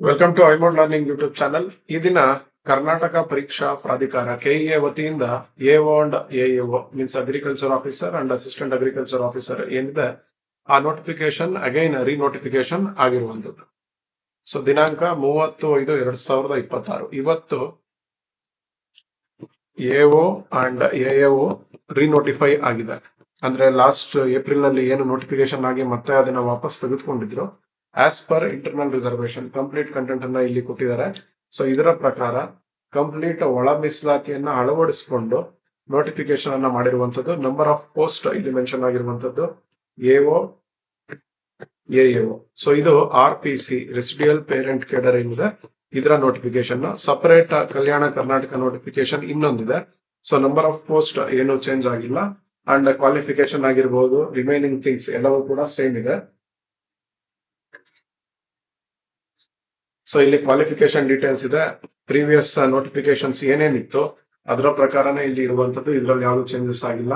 Welcome to iMod learning YouTube channel. ಈ ದಿನ ಕರ್ನಾಟಕ ಪರೀಕ್ಷಾ ಪ್ರಾಧಿಕಾರ ಕೆಇಎ ವತಿಯಿಂದ AO and AAO means agriculture officer and assistant agriculture officer ಏನಿದೆ ಆ ನೋಟಿಫಿಕೇಶನ್ ಅಗೈನ್ ರಿನೋಟಿಫಿಕೇಶನ್ ಆಗಿರುವಂತದ್ದು. ಸೊ ದಿನಾಂಕ 30/5/2026 ಇವತ್ತು ಎಒ ಅಂಡ್ ಎಎಒ ರಿನೋಟಿಫೈ ಆಗಿದೆ. ಅಂದ್ರೆ ಲಾಸ್ಟ್ ಏಪ್ರಿಲ್ ನಲ್ಲಿ ಏನು ನೋಟಿಫಿಕೇಶನ್ ಆಗಿ ಮತ್ತೆ ಅದನ್ನ ವಾಪಸ್ ತೆಗೆದುಕೊಂಡಿದ್ರು. As per internal reservation complete content ಅನ್ನ ಇಲ್ಲಿ ಕೊಟ್ಟಿದ್ದಾರೆ. ಸೊ ಇದರ ಪ್ರಕಾರ ಕಂಪ್ಲೀಟ್ ಒಳ ಮೀಸಲಾತಿಯನ್ನ ಅಳವಡಿಸಿಕೊಂಡು ನೋಟಿಫಿಕೇಶನ್ ಅನ್ನ ಮಾಡಿರುವಂತದ್ದು. ನಂಬರ್ ಆಫ್ ಪೋಸ್ಟ್ ಇಲ್ಲಿ ಮೆನ್ಷನ್ ಆಗಿರುವಂತದ್ದು ಎಒ ಎಎಒ. ಸೊ ಇದು RPC ರೆಸಿಡಿಯಲ್ ಪೇರೆಂಟ್ ಕೇಡರ್ ಏನಿದೆ ಇದರ notification. Separate Kalyana Karnataka notification ಇನ್ನೊಂದಿದೆ. ಸೊ ನಂಬರ್ ಆಫ್ ಪೋಸ್ಟ್ ಏನು ಚೇಂಜ್ ಆಗಿಲ್ಲ ಅಂಡ್ ಕ್ವಾಲಿಫಿಕೇಶನ್ ಆಗಿರ್ಬೋದು, ರಿಮೈನಿಂಗ್ ಥಿಂಗ್ಸ್ ಎಲ್ಲವೂ ಕೂಡ ಸೇಮ್ ಇದೆ. ಸೊ ಇಲ್ಲಿ ಕ್ವಾಲಿಫಿಕೇಶನ್ ಡೀಟೇಲ್ಸ್ ಇದೆ. ಪ್ರೀವಿಯಸ್ ನೋಟಿಫಿಕೇಶನ್ಸ್ ಏನೇನಿತ್ತು ಅದರ ಪ್ರಕಾರನೇ ಇಲ್ಲಿ ಇರುವಂತದ್ದು, ಇದರಲ್ಲಿ ಯಾವುದು ಚೇಂಜಸ್ ಆಗಿಲ್ಲ.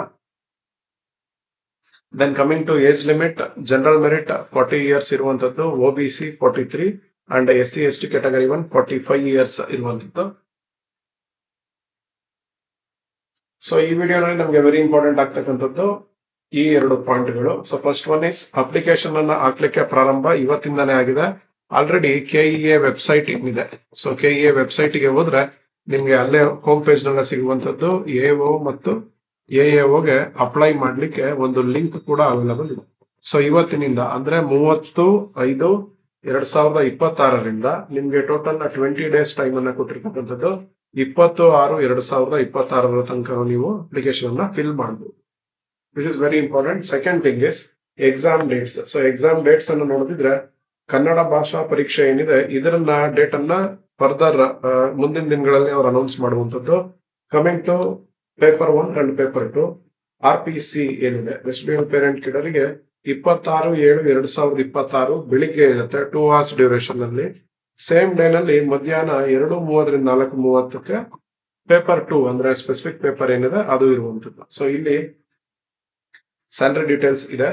Then coming to age limit, general merit 40 years ಇರುವಂತದ್ದು, OBC 43 and SC/ST category 1 45 years ಇರುವಂತದ್ದು. ಸೊ ಈ ವಿಡಿಯೋನಲ್ಲಿ ನಮಗೆ ವೆರಿ ಇಂಪಾರ್ಟೆಂಟ್ ಆಗ್ತಕ್ಕಂಥದ್ದು ಈ ಎರಡು ಪಾಯಿಂಟ್ಗಳು. So first one is application ಅನ್ನ ಹಾಕ್ಲಿಕ್ಕೆ ಪ್ರಾರಂಭ ಇವತ್ತಿಂದಾನೇ ಆಗಿದೆ. ಆಲ್ರೆಡಿ ಕೆಇಎ ವೆಬ್ಸೈಟ್ ಏನಿದೆ, ಸೊ ಕೆಇಎ ವೆಬ್ಸೈಟ್ ಗೆ ಹೋದ್ರೆ ನಿಮ್ಗೆ ಅಲ್ಲೇ ಹೋಮ್ ಪೇಜ್ ನಲ್ಲಿ ಸಿಗುವಂತದ್ದು ಎಒ ಮತ್ತು ಎಎಒಗೆ ಅಪ್ಲೈ ಮಾಡ್ಲಿಕ್ಕೆ ಒಂದು ಲಿಂಕ್ ಕೂಡ ಅವೈಲಬಲ್ ಇದೆ. ಸೊ ಇವತ್ತಿನಿಂದ ಅಂದ್ರೆ 30/5/2026 ನಿಮ್ಗೆ ಟೋಟಲ್ 20 ಡೇಸ್ ಟೈಮ್ ಅನ್ನ ಕೊಟ್ಟಿರ್ತಕ್ಕಂಥದ್ದು. 20/6/2026 ತನಕ ನೀವು ಅಪ್ಲಿಕೇಶನ್ ಅನ್ನ ಫಿಲ್ ಮಾಡಬಹುದು. This is very important. Second thing is exam dates. So exam dates ಅನ್ನು ನೋಡಿದ್ರೆ ಕನ್ನಡ ಭಾಷಾ ಪರೀಕ್ಷೆ ಏನಿದೆ ಇದರನ್ನ ಡೇಟ್ ಅನ್ನ ಫರ್ದರ್ ಮುಂದಿನ ದಿನಗಳಲ್ಲಿ ಅವರು ಅನೌನ್ಸ್ ಮಾಡುವಂತದ್ದು. Coming to paper 1 and paper 2, RPC ಏನಿದೆ ರೆಸಿಡಿಯಲ್ ಪೇರೆಂಟ್ ಕೇಡರ್ಗೆ 26/7/2026 ಬೆಳಿಗ್ಗೆ ಇರುತ್ತೆ 2 hours ಡ್ಯೂರೇಷನ್ ನಲ್ಲಿ. ಸೇಮ್ ಡೇ ನಲ್ಲಿ ಮಧ್ಯಾಹ್ನ 2:30 ರಿಂದ 4:30 ಪೇಪರ್ 2 ಅಂದ್ರೆ ಸ್ಪೆಸಿಫಿಕ್ ಪೇಪರ್ ಏನಿದೆ ಅದು ಇರುವಂತದ್ದು. ಸೊ ಇಲ್ಲಿ ಸ್ಯಾಲರಿ ಡೀಟೇಲ್ಸ್ ಇದೆ.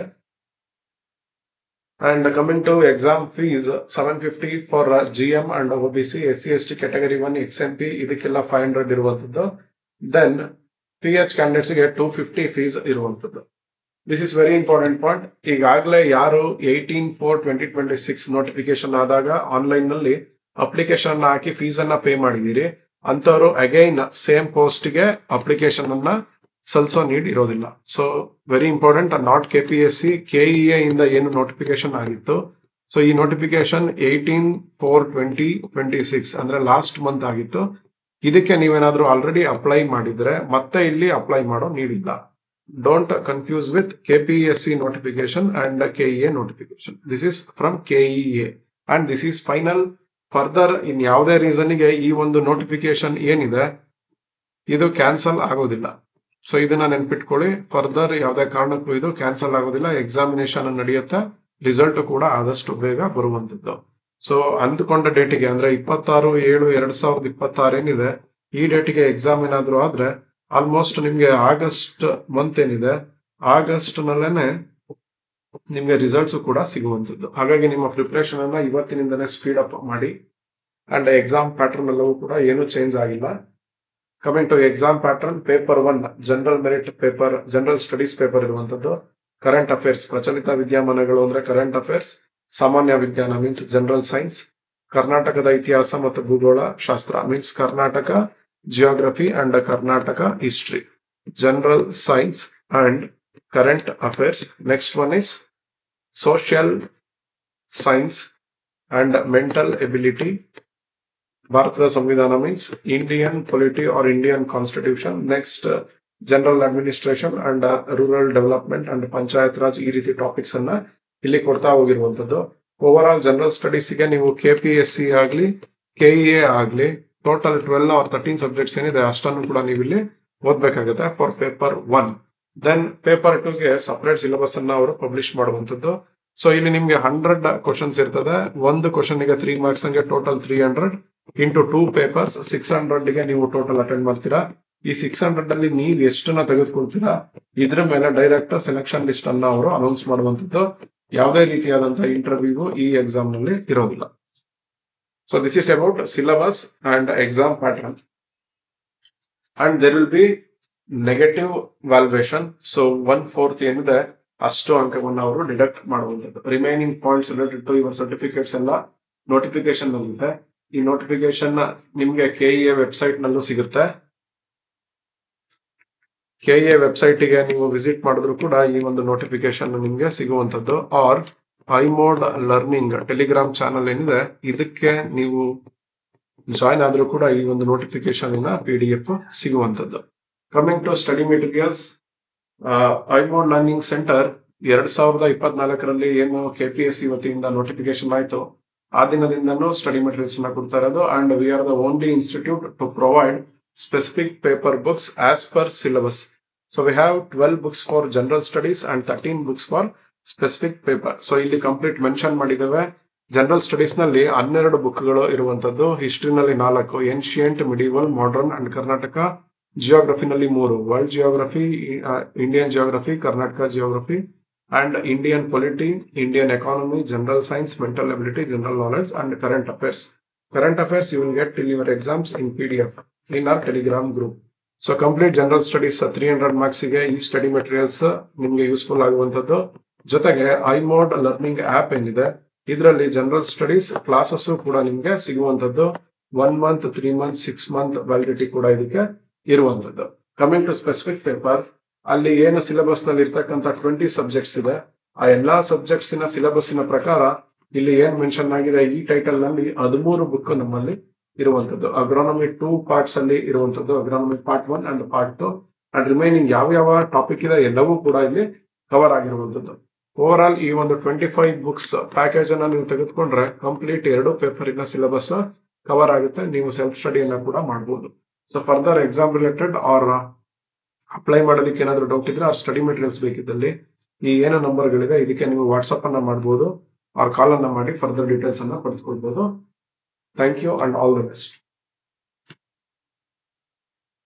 And coming to exam fees, 750 for GM and OBC, SC/ST category 1 XMP ಇದಕ್ಕೆಲ್ಲ 500 ಇರುವಂತದ್ದು. Then PH candidates ಗೆ 250 ಫೀಸ್ ಇರುವಂತದ್ದು. This is very important point. ಈಗಾಗಲೇ ಯಾರು 18/4/2026 ನೋಟಿಫಿಕೇಶನ್ ಆದಾಗ ಆನ್ಲೈನ್ ನಲ್ಲಿ ಅಪ್ಲಿಕೇಶನ್ ಹಾಕಿ ಫೀಸ್ ಅನ್ನ ಪೇ ಮಾಡಿದೀರಿ ಅಂತವರು ಅಗೈನ್ ಸೇಮ್ ಪೋಸ್ಟ್ ಗೆ ಅಪ್ಲಿಕೇಶನ್ ಅನ್ನ ಸಲ್ಸೋ ನೀಡ್ ಇರೋದಿಲ್ಲ. So very important. Not KPSC, KEA ಇಂದ ಏನು ನೋಟಿಫಿಕೇಶನ್ ಆಗಿತ್ತು, ಸೊ ಈ ನೋಟಿಫಿಕೇಶನ್ 18/4/2026 ಅಂದ್ರೆ ಲಾಸ್ಟ್ ಮಂತ್ ಆಗಿತ್ತು. ಇದಕ್ಕೆ ನೀವೇನಾದ್ರೂ ಆಲ್ರೆಡಿ ಅಪ್ಲೈ ಮಾಡಿದ್ರೆ ಮತ್ತೆ ಇಲ್ಲಿ ಅಪ್ಲೈ ಮಾಡೋ ನೀಡ್ ಇಲ್ಲ. Don't confuse with KPSC notification and KEA notification. This is from KEA and this is final. Further ಇನ್ ಯಾವುದೇ ರೀಸನ್ ಗೆ ಈ ಒಂದು ನೋಟಿಫಿಕೇಶನ್ ಏನಿದೆ ಇದು ಕ್ಯಾನ್ಸಲ್ ಆಗೋದಿಲ್ಲ. ಸೊ ಇದನ್ನ ನೆನ್ಪಿಟ್ಕೊಳ್ಳಿ. ಫರ್ದರ್ ಯಾವುದೇ ಕಾರಣಕ್ಕೂ ಇದು ಕ್ಯಾನ್ಸಲ್ ಆಗೋದಿಲ್ಲ. ಎಕ್ಸಾಮಿನೇಷನ್ ನಡೆಯುತ್ತೆ, ರಿಸಲ್ಟ್ ಕೂಡ ಆದಷ್ಟು ಬೇಗ ಬರುವಂತದ್ದು. ಸೊ ಅಂದುಕೊಂಡ ಡೇಟಿಗೆ ಅಂದ್ರೆ 26/7/2026 ಏನಿದೆ ಈ ಡೇಟಿಗೆ ಎಕ್ಸಾಮ್ ಏನಾದ್ರು ಆದ್ರೆ ಆಲ್ಮೋಸ್ಟ್ ನಿಮ್ಗೆ ಆಗಸ್ಟ್ ಮಂತ್ ಏನಿದೆ ಆಗಸ್ಟ್ ನಲ್ಲೇನೆ ನಿಮ್ಗೆ ರಿಸಲ್ಟ್ಸ್ ಕೂಡ ಸಿಗುವಂತದ್ದು. ಹಾಗಾಗಿ ನಿಮ್ಮ ಪ್ರಿಪರೇಷನ್ ಅನ್ನ ಇವತ್ತಿನಿಂದನೇ ಸ್ಪೀಡ್ ಅಪ್ ಮಾಡಿ. ಅಂಡ್ ಎಕ್ಸಾಮ್ ಪ್ಯಾಟರ್ನ್ ಎಲ್ಲವೂ ಕೂಡ ಏನು ಚೇಂಜ್ ಆಗಿಲ್ಲ. Coming to exam pattern, paper 1 general merit paper, general studies paper ಇರುವಂತದ್ದು. ಕರೆಂಟ್ ಅಫೇರ್ಸ್, ಪ್ರಚಲಿತ ವಿದ್ಯಮಾನಗಳು ಅಂದ್ರೆ ಕರೆಂಟ್ ಅಫೇರ್ಸ್. ಸಾಮಾನ್ಯ ವಿಜ್ಞಾನ ಮೀನ್ಸ್ ಜನರಲ್ ಸೈನ್ಸ್. ಕರ್ನಾಟಕದ ಇತಿಹಾಸ ಮತ್ತು ಭೂಗೋಳ ಶಾಸ್ತ್ರ means Karnataka geography and Karnataka history. General science and current affairs. Next one is social science and mental ability. ಭಾರತದ ಸಂವಿಧಾನ means Indian polity or Indian constitution. Next general administration and rural development and Panchayat Raj. ಈ ರೀತಿ topics ಅನ್ನ ಇಲ್ಲಿ ಕೊಡ್ತಾ ಹೋಗಿರುವಂತದ್ದು. Over all general studies ಗೆ ನೀವು KPSC ಆಗ್ಲಿ ಕೆಇಎ ಆಗ್ಲಿ ಟೋಟಲ್ 12 or 13 ಸಬ್ಜೆಕ್ಟ್ಸ್ ಏನಿದೆ ಅಷ್ಟನ್ನು ಕೂಡ ನೀವು ಇಲ್ಲಿ ಓದ್ಬೇಕಾಗುತ್ತೆ ಫಾರ್ ಪೇಪರ್ 1. ದೆನ್ ಪೇಪರ್ 2 ಗೆ ಸಪರೇಟ್ ಸಿಲೆಬಸ್ ಅನ್ನ ಅವರು ಪಬ್ಲಿಷ್ ಮಾಡುವಂತದ್ದು. ಸೊ ಇಲ್ಲಿ ನಿಮ್ಗೆ 100 ಕ್ವಶನ್ಸ್ ಇರ್ತದೆ. ಒಂದು ಕ್ವಶನ್ ಗೆ 3 marks ಹಂಗೆ ಟೋಟಲ್ 300 ಇಂಟು 2 ಪೇಪರ್ಸ್ 600 ಗೆ ನೀವು ಟೋಟಲ್ ಅಟೆಂಡ್ ಮಾಡ್ತೀರಾ. ಈ 600 ಅಲ್ಲಿ ನೀವು ಎಷ್ಟನ್ನ ತೆಗೆದುಕೊಳ್ತೀರಾ ಇದ್ರ ಮೇಲೆ ಡೈರೆಕ್ಟ್ ಸೆಲೆಕ್ಷನ್ ಲಿಸ್ಟ್ ಅನ್ನ ಅವರು ಅನೌನ್ಸ್ ಮಾಡುವಂತದ್ದು. ಯಾವುದೇ ರೀತಿಯಾದಂತಹ ಇಂಟರ್ವ್ಯೂ ಈ ಎಕ್ಸಾಮ್ ನಲ್ಲಿ ಇರೋದಿಲ್ಲ. So this is about syllabus and exam pattern. And there will be negative valuation. So 1/4 ಏನಿದೆ ಅಷ್ಟು ಅಂಕವನ್ನು ಅವರು ಡಿಡಕ್ಟ್ ಮಾಡುವಂಥದ್ದು. Remaining points related to your certificates ಎಲ್ಲ ನೋಟಿಫಿಕೇಶನ್ ನಲ್ಲಿದೆ. ಈ ನೋಟಿಫಿಕೇಶನ್ ನಿಮ್ಗೆ ಕೆಇಎ ವೆಬ್ಸೈಟ್ ನಲ್ಲೂ ಸಿಗುತ್ತೆ. ಕೆಇಎ ವೆಬ್ಸೈಟ್ ಗೆ ನೀವು ವಿಸಿಟ್ ಮಾಡಿದ್ರು ಕೂಡ ಈ ಒಂದು ನೋಟಿಫಿಕೇಶನ್ ನಿಮ್ಗೆ ಸಿಗುವಂತದ್ದು. Or iMod learning Telegram channel ಏನಿದೆ ಇದಕ್ಕೆ ನೀವು ಜಾಯಿನ್ ಆದ್ರೂ ಕೂಡ ಈ ಒಂದು ನೋಟಿಫಿಕೇಶನ್ PDF ಸಿಗುವಂತದ್ದು. Coming to study materials, iMod learning centre 2024ರಲ್ಲಿ ಏನು KPSC ವತಿಯಿಂದ ನೋಟಿಫಿಕೇಶನ್ ಆಯ್ತು ಆ ದಿನದಿಂದನೂ ಸ್ಟಡಿ ಮೆಟೀರಿಯಲ್ಸ್ ಕೊಡ್ತಾ ಇರೋದು. And we are the only institute to provide specific paper books as per syllabus. So we have 12 books for general studies and 13 books for specific paper. So ಇಲ್ಲಿ complete mention ಮಾಡಿದ್ದೇವೆ. General studies ನಲ್ಲಿ 12 ಬುಕ್ಗಳು ಇರುವಂತದ್ದು. History ನಲ್ಲಿ 4, ancient, medieval, modern and Karnataka. Geography ನಲ್ಲಿ 3, world geography, Indian geography, Karnataka geography and Indian polity, Indian economy, general science, mental ability, general knowledge and current affairs. Current affairs you will get till your exams in PDF in our Telegram group. So complete general studies 300 marks ಗೆ ಈ study materials ನಿಮ್ಗೆ useful ಆಗುವಂತದ್ದು. ಜೊತೆಗೆ ಐಮೋಡ್ learning app ಏನಿದೆ ಇದರಲ್ಲಿ general studies classes ಕೂಡ ನಿಮ್ಗೆ ಸಿಗುವಂತದ್ದು. 1 month, 3 months, 6 month validity ಕೂಡ ಇದಕ್ಕೆ ಇರುವಂತದ್ದು. ಕಮಿಂಗ್ ಟು ಸ್ಪೆಸಿಫಿಕ್ ಪೇಪರ್, ಅಲ್ಲಿ ಏನು ಸಿಲೆಬಸ್ ನಲ್ಲಿ ಇರ್ತಕ್ಕಂಥ 20 ಸಬ್ಜೆಕ್ಟ್ಸ್ ಇದೆ. ಆ ಎಲ್ಲಾ ಸಬ್ಜೆಕ್ಟ್ಸ್ ಸಿಲೆಬಸ್ಸಿನ ಪ್ರಕಾರ ಇಲ್ಲಿ ಏನ್ ಮೆನ್ಷನ್ ಆಗಿದೆ ಈ ಟೈಟಲ್ ನಲ್ಲಿ 13 ಬುಕ್ ನಮ್ಮಲ್ಲಿ ಇರುವಂತದ್ದು. ಅಗ್ರಾನಮಿ 2 ಪಾರ್ಟ್ಸ್ ಅಲ್ಲಿ ಇರುವಂತದ್ದು. Agronomy part 1 and part 2 and remaining ಯಾವ ಟಾಪಿಕ್ ಇದೆ ಎಲ್ಲವೂ ಕೂಡ ಇಲ್ಲಿ ಕವರ್ ಆಗಿರುವಂತದ್ದು. ಓವರ್ ಆಲ್ ಈ ಒಂದು 25 ಬುಕ್ಸ್ ಪ್ಯಾಕೇಜ್ ಅನ್ನ ನೀವು ತೆಗೆದುಕೊಂಡ್ರೆ ಕಂಪ್ಲೀಟ್ 2 ಪೇಪರಿನ ಸಿಲೆಬಸ್ ಕವರ್ ಆಗುತ್ತೆ. ನೀವು ಸೆಲ್ಫ್ ಸ್ಟಡಿಯನ್ನ ಕೂಡ ಮಾಡಬಹುದು. So further exam related or apply ಮಾಡೋದಕ್ಕೆ ಏನಾದ್ರು ಡೌಟ್ ಇದ್ರೆ ಆರ್ ಸ್ಟಡಿ ಮೆಟೀರಿಯಲ್ಸ್ ಬೇಕಿದ್ದಲ್ಲಿ ಈ ಏನೋ ನಂಬರ್ಗಳಿದೆ ಇದಕ್ಕೆ ನೀವು ವಾಟ್ಸ್ಆಪ್ ಅನ್ನ ಮಾಡಬಹುದು. ಕಾಲ್ ಅನ್ನ ಮಾಡಿ ಫರ್ದರ್ ಡೀಟೇಲ್ಸ್ ಅನ್ನ ಪಡೆದುಕೊಳ್ಬಹುದು. Thank you and all the best.